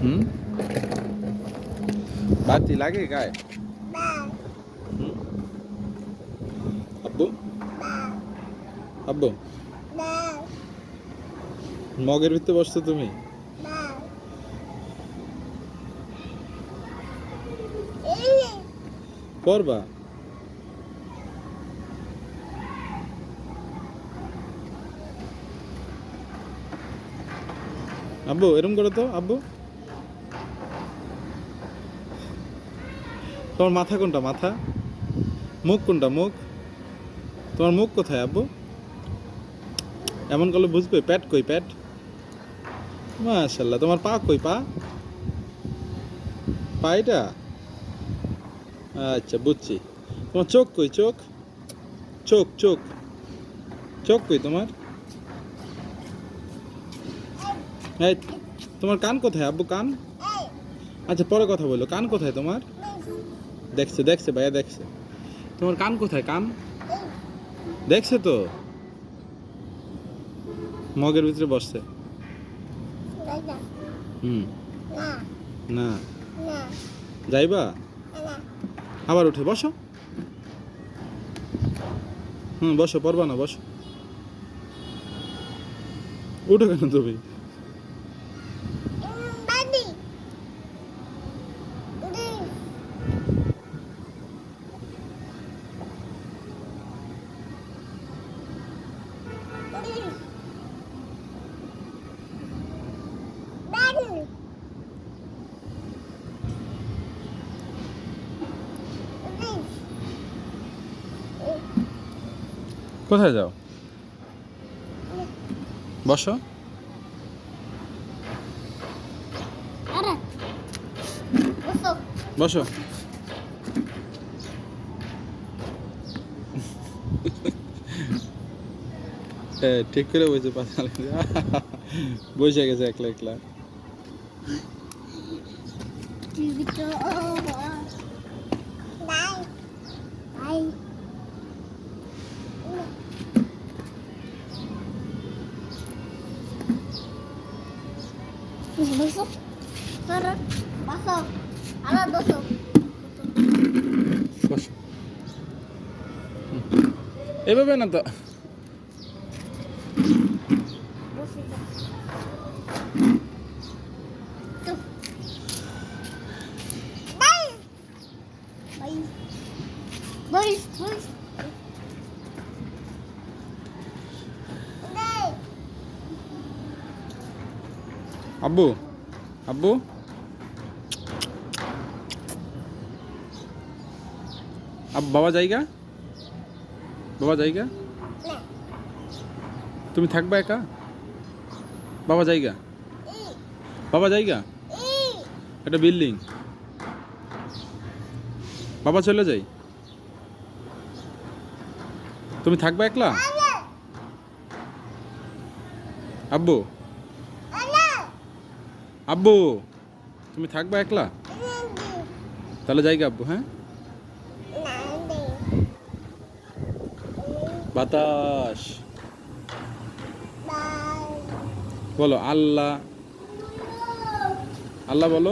হুম, বাতি লাগে গায়ে? হুম, আব্বু আব্বু মগের ভিতরে বসছো তুমি? পড়বা? আব্বু এরম করো তো আব্বু। তোমার মাথা কোনটা? মাথা? মুখ কোনটা? মুখ? তোমার মুখ কোথায় আব্বু? এমন করলে বুঝবে। প্যাট কই? প্যাট? মাশাল্লাহ। তোমার পা কই? পা? পা এটা? আচ্ছা বুঝছি। তোমার চোখ কই? চোখ? চোখ চোখ চোখ কই তোমার? এই, তোমার কান কোথায় আব্বু? কান? আচ্ছা পরে কথা বলো। কান কোথায় তোমার? দেখছে দেখছে ভাইয়া দেখছে। তোমার কান কোথায়? কান দেখছে তো, মগের ভিতরে বসছে। হুম, না যাইবা? আবার উঠে বসো। হুম, বসো, পড়বা না, বসো। উঠো কেন তুমি? কোথায় যাও? বসো। বসো। ঠিক করে বসে পাশে বসে গেছে একলা একলা। Besok, sekarang, masuk, ala besok. বসো। এভাবে না তো। Tuh, bye, bye, boys, boys, bye. আব্বু আব্বু বাবা জায়গা? বাবা জায়গা? তুমি থাকবা একা? বাবা জায়গা? বাবা জায়গা? এটা বিল্ডিং। বাবা চলে যাই? তুমি থাকবা একলা? আব্বু আব্বু তুমি থাকবা একলা? তাহলে জায়গা আব্বু। হ্যাঁ, বাতাস বলো। আল্লাহ আল্লাহ বলো।